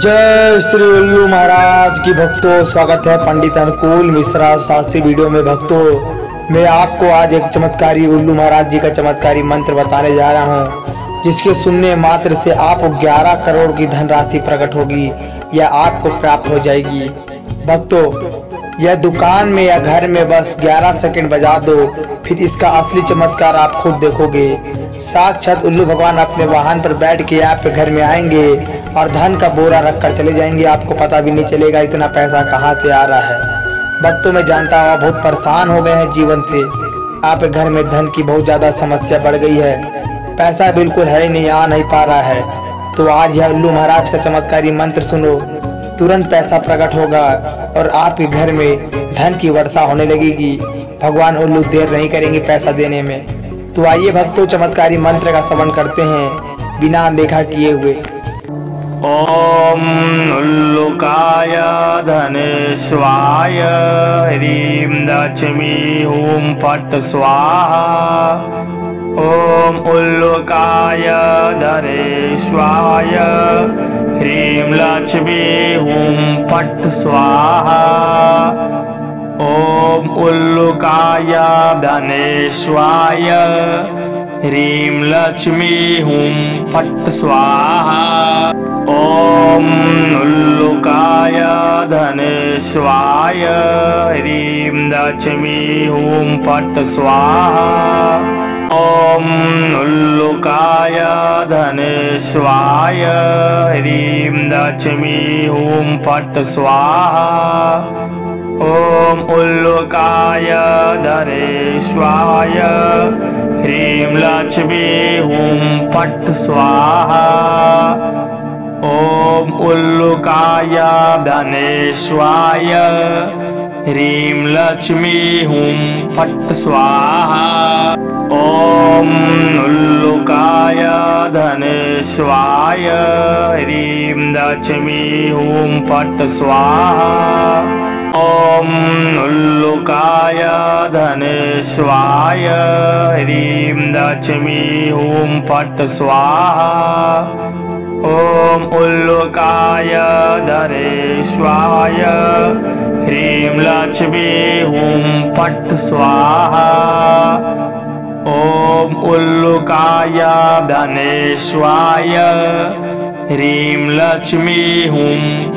जय श्री उल्लू महाराज की भक्तों, स्वागत है पंडित अनुकूल मिश्रा शास्त्री वीडियो में। भक्तों, मैं आपको आज एक चमत्कारी उल्लू महाराज जी का चमत्कारी मंत्र बताने जा रहा हूं, जिसके सुनने मात्र से आपको 11 करोड़ की धनराशि प्रकट होगी या आपको प्राप्त हो जाएगी। भक्तों, यह दुकान में या घर में बस 11 सेकंड बजा दो, फिर इसका असली चमत्कार आप खुद देखोगे। साक्षात उल्लू भगवान अपने वाहन पर बैठ के आपके घर में आएंगे और धन का बोरा रख कर चले जाएंगे। आपको पता भी नहीं चलेगा इतना पैसा कहाँ से आ रहा है। भक्तों, मैं जानता हूँ आप बहुत परेशान हो गए हैं जीवन से। आपके घर में धन की बहुत ज्यादा समस्या बढ़ गई है, पैसा बिल्कुल है ही नहीं, आ नहीं पा रहा है। तो आज यह उल्लू महाराज का चमत्कारी मंत्र सुनो, तुरंत पैसा प्रकट होगा और आपके घर में धन की वर्षा होने लगेगी। भगवान उल्लू देर नहीं करेंगे पैसा देने में। तो आइए भक्तों, चमत्कारी मंत्र का श्रवण करते हैं बिना अनदेखा किए हुए। ओम उल्लुकाय धनेश्वाय ह्रीं लक्ष्मी हूं फट् स्वाहा। ओम उल्लुकाय धनेश्वाय ह्रीं लक्ष्मी हूं फट् स्वाहा। ओम उल्लुकाय धनेश्वाय ह्रीं लक्ष्मी हूं फट् स्वाहा। ओम उल्लुकाय धनेश्वाय ह्रीं लक्ष्मी हूं फट् स्वाहा। ओम उल्लुकाय धनेश्वाय ह्रीं लक्ष्मी हूं फट् स्वाहा। ओम उल्लुकाय धनेश्वाय ह्रीं लक्ष्मी हूं फट् स्वाहा। ओम उल्लुकाय धनेश्वाय ह्रीं लक्ष्मी हूं फट् स्वाहा। ओम उल्लुकाय धनेश्वाय ह्रीं लक्ष्मी हूं फट् स्वाहा। ओम उल्लुकाय धनेश्वाय ह्रीं लक्ष्मी हूं फट् स्वाहा। ओम उल्लुकाय धनेश्वाय ह्रीं लक्ष्मी हूं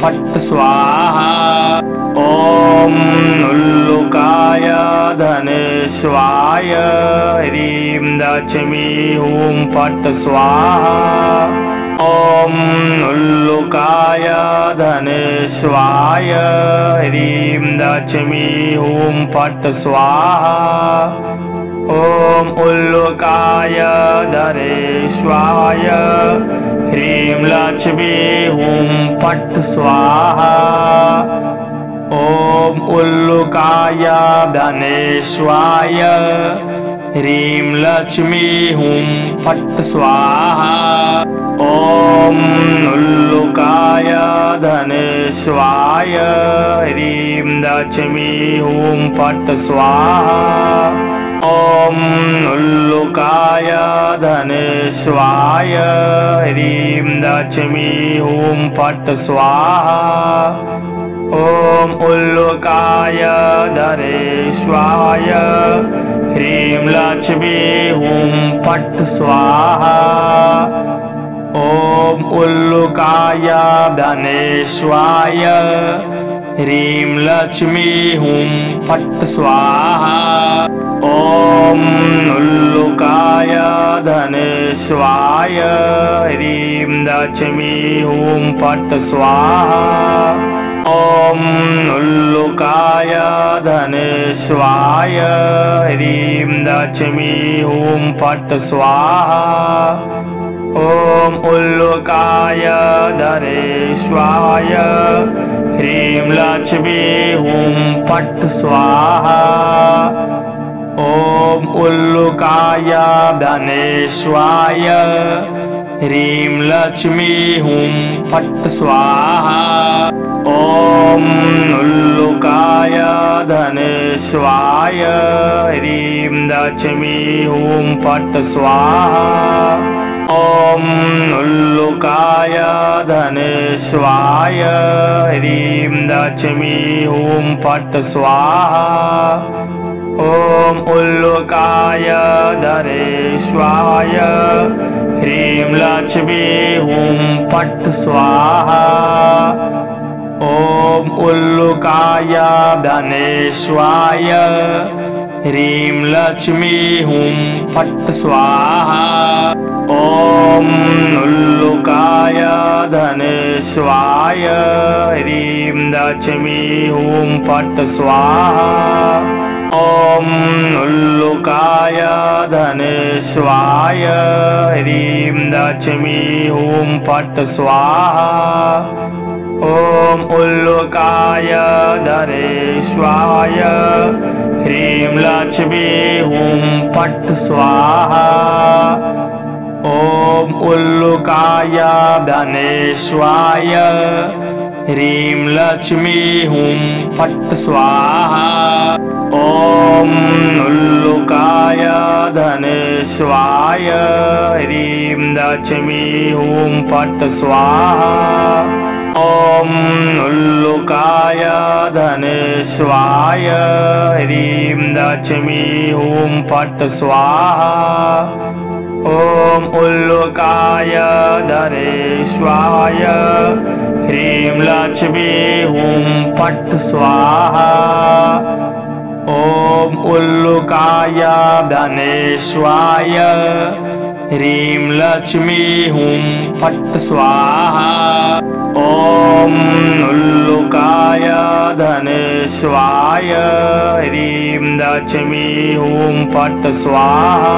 फट् स्वाहा। ओम उल्लुकाय धनेश्वाय ह्रीं लक्ष्मी हूं फट् स्वाहा। ओम उल्लुकाय धनेश्वाय ह्रीं लक्ष्मी हूं फट् स्वाहा। ओम उल्लुकाय धनेश्वाय ह्रीं लक्ष्मी हूं फट् स्वाहा। ओम उल्लुकाय धनेश्वाय ह्रीं लक्ष्मी हूं फट् स्वाहा। ओम उल्लुकाय धनेश्वाय ह्रीं लक्ष्मी हूं फट् स्वाहा। ओम उल्लुकाय धनेश्वाय ह्रीं लक्ष्मी हूं फट् स्वाहा। ओम उल्लुकाय धनेश्वाय ह्रीं लक्ष्मी हूं फट् स्वाहा। ओम उल्लुकाय धनेश्वाय ह्रीं लक्ष्मी हूं फट् स्वाहा। ओम उल्लुकाय धनेश्वाय ह्रीं लक्ष्मी हूं फट् स्वाहा। ओम उल्लुकाय धनेश्वाय ह्रीं लक्ष्मी हूं फट् स्वाहा। ओम उल्लुकाय धनेश्वाय ह्रीं लक्ष्मी हूं फट् स्वाहा। ओम उल्लुकाय धनेश्वाय ह्रीं लक्ष्मी हूं फट् स्वाहा। ओम उल्लुकाय धनेश्वाय ह्रीं लक्ष्मी हूं फट् स्वाहा। ओम उल्लुकाय धनेश्वाय ह्रीं लक्ष्मी हूं फट् स्वाहा। ॐ उल्लुकाय धनेश्वाय ह्रीं लक्ष्मी हुं फट् स्वाहा। ॐ उल्लुकाय धनेश्वाय ह्रीं लक्ष्मी हुं फट् स्वाहा। ॐ उल्लुकाय धनेश्वाय ह्रीं लक्ष्मी हुं फट् स्वाहा। ॐ उल्लुकाय धनेश्वाय ह्रीं लक्ष्मी हुं फट् स्वाहा। ॐ उल्लुकाय धनेश्वाय ह्रीं लक्ष्मी हुं फट् स्वाहा। ॐ उल्लुकाय धनेश्वाय ह्रीं लक्ष्मी हुं फट् स्वाहा। ॐ उल्लुकाय धनेश्वाय ह्रीं लक्ष्मी हुं फट् स्वाहा। ॐ उल्लुकाय धनेश्वाय ह्रीं लक्ष्मी हुं फट् स्वाहा। ॐ उल्लुकाय धनेश्वाय ह्रीं लक्ष्मी हुं फट् स्वाहा। ॐ उल्लुकाय धनेश्वाय ह्रीं लक्ष्मी हुं फट् स्वाहा। ॐ उल्लुकाय धनेश्वाय ह्रीं लक्ष्मी हुं फट् स्वाहा। ॐ उल्लुकाय धनेश्वाय ह्रीं लक्ष्मी हुं फट् स्वाहा।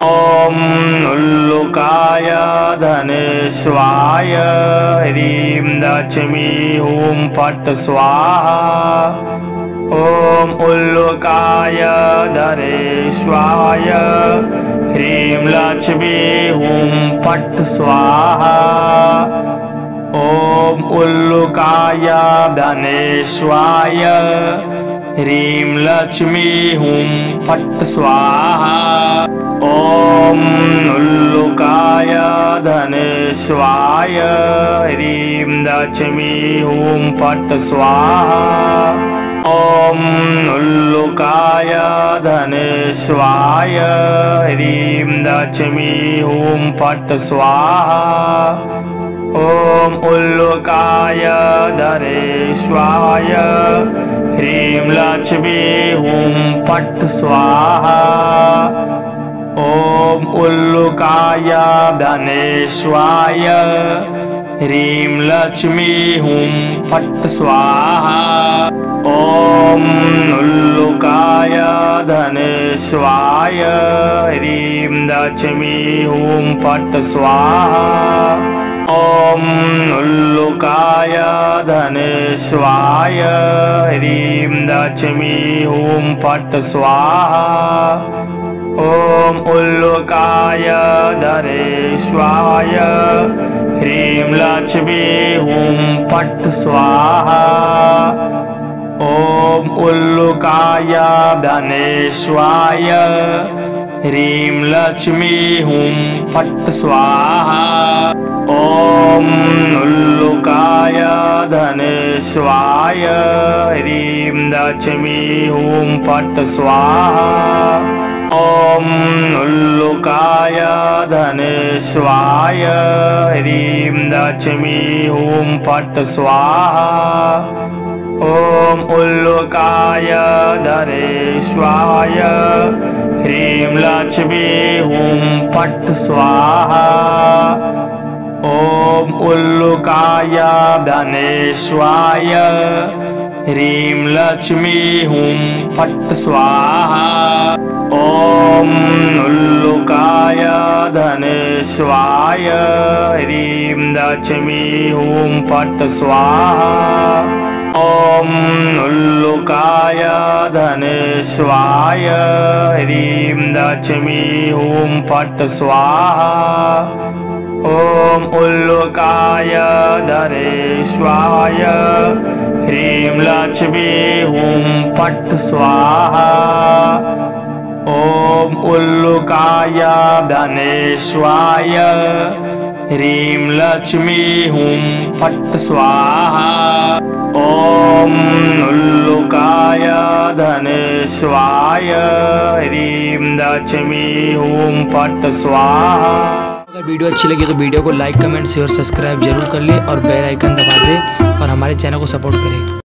ॐ उल्लुकाय धनेश्वाय ह्रीं लक्ष्मी हुं फट् स्वाहा। ॐ उल्लुकाय धनेश्वाय ह्रीं लक्ष्मी हुं फट् स्वाहा। ॐ उल्लुकाय धनेश्वाय ह्रीं लक्ष्मी हुं फट् स्वाहा। ॐ उल्लुकाय धनेश्वाय ह्रीं लक्ष्मी हुं फट् स्वाहा। ॐ उल्लुकाय धनेश्वाय ह्रीं लक्ष्मी हुं फट् स्वाहा। ॐ उल्लुकाय धनेश्वाय ह्रीं लक्ष्मी हुं फट् स्वाहा। ॐ उल्लुकाय धनेश्वाय ह्रीं लक्ष्मी हुं फट् स्वाहा। ॐ उल्लुकाय धनेश्वाय ह्रीं लक्ष्मी हुं फट् स्वाहा। ॐ उल्लुकाय धनेश्वाय ह्रीं लक्ष्मी हुं फट् स्वाहा। ॐ उल्लुकाय धनेश्वाय ह्रीं लक्ष्मी हुं फट् स्वाहा। ॐ उल्लुकाय धनेश्वाय ह्रीं लक्ष्मी हुं फट् स्वाहा। ॐ उल्लुकाय धनेश्वाय ह्रीं लक्ष्मी हुं फट् स्वाहा। ॐ उल्लुकाय धनेश्वाय ह्रीं लक्ष्मी हुं फट् स्वाहा। ॐ उल्लुकाय धनेश्वाय ह्रीं लक्ष्मी हुं फट् स्वाहा। ॐ उल्लुकाय धनेश्वाय ह्रीं लक्ष्मी हुं फट् स्वाहा। ॐ उल्लुकाय धनेश्वाय ह्रीं लक्ष्मी हुं फट् स्वाहा। ॐ उल्लुकाय धनेश्वाय ह्रीं लक्ष्मी हुं फट् स्वाहा। ॐ उल्लुकाय धनेश्वाय ह्रीं लक्ष्मी हुं फट् स्वाहा। ओम उल्लुकाय धनेश्वाय ह्रीं लक्ष्मी हुं फट् स्वाहा। ओम उल्लुकाय धनेश्वाय ह्रीं लक्ष्मी हुं फट् स्वाहा। अगर वीडियो अच्छी लगी तो वीडियो को लाइक, कमेंट, शेयर, सब्सक्राइब जरूर कर ले और बेल आइकन दबा दे और हमारे चैनल को सपोर्ट करें।